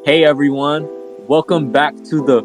Hey everyone, welcome back to the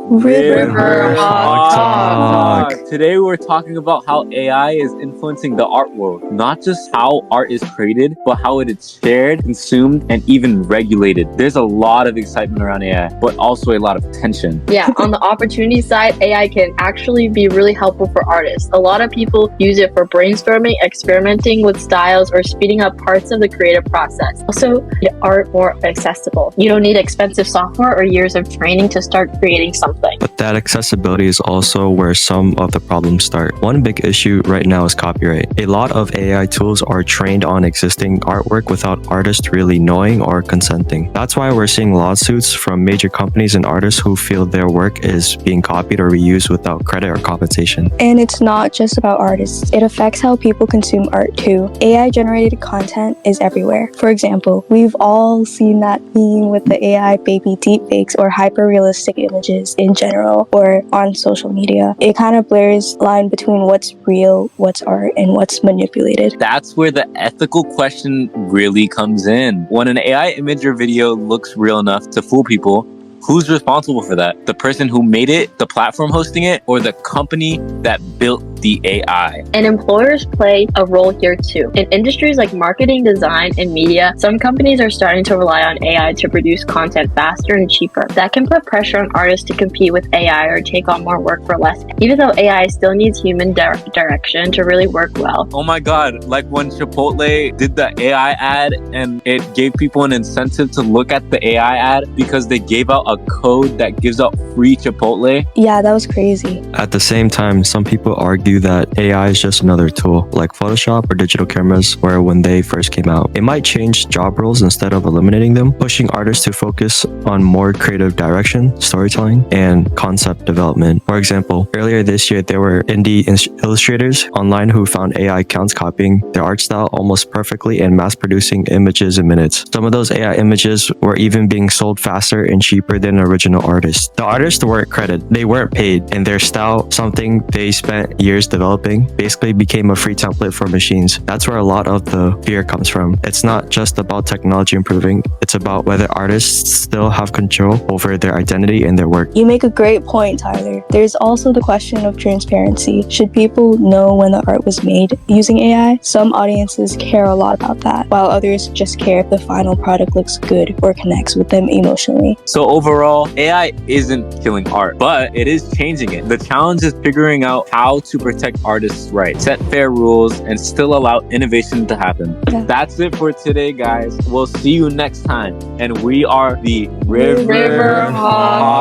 River Talk. Today we're talking about how AI is influencing the art world. Not just how art is created, but how it is shared, consumed, and even regulated. There's a lot of excitement around AI, but also a lot of tension. Yeah, on the opportunity side, AI can actually be really helpful for artists. A lot of people use it for brainstorming, experimenting with styles, or speeding up parts of the creative process. Also, make art more accessible. You don't need expensive software or years of training to start creating something. But that accessibility is also where some of the problems start. One big issue right now is copyright. A lot of AI tools are trained on existing artwork without artists really knowing or consenting. That's why we're seeing lawsuits from major companies and artists who feel their work is being copied or reused without credit or compensation. And it's not just about artists. It affects how people consume art too. AI-generated content is everywhere. For example, we've all seen that meme with the AI baby deepfakes or hyper-realistic images in general or on social media. It kind of blurs the line between what's real, what's art, and what's manipulated. That's where the ethical question really comes in. When an AI image or video looks real enough to fool people, who's responsible for that? The person who made it, the platform hosting it, or the company that built the AI? And employers play a role here too. In industries like marketing, design, and media, some companies are starting to rely on AI to produce content faster and cheaper. That can put pressure on artists to compete with AI or take on more work for less. Even though AI still needs human direction to really work well. Oh my God, like when Chipotle did the AI ad and it gave people an incentive to look at the AI ad because they gave out a code that gives out free Chipotle. Yeah, that was crazy. At the same time, some people argue that AI is just another tool, like Photoshop or digital cameras, where when they first came out, it might change job roles instead of eliminating them, pushing artists to focus on more creative direction, storytelling, and concept development. For example, earlier this year, there were indie illustrators online who found AI accounts copying their art style almost perfectly and mass-producing images in minutes. Some of those AI images were even being sold faster and cheaper than original artists. The artists weren't credited, they weren't paid, and their style, something they spent years developing, basically became a free template for machines. That's where a lot of the fear comes from. It's not just about technology improving, it's about whether artists still have control over their identity and their work. You make a great point, Tyler. There's also the question of transparency. Should people know when the art was made using AI? Some audiences care a lot about that, while others just care if the final product looks good or connects with them emotionally. So overall, AI isn't killing art, but it is changing it. The challenge is figuring out how to protect artists' rights, set fair rules, and still allow innovation to happen. Yeah. That's it for today, guys. We'll see you next time. And we are the River Hawk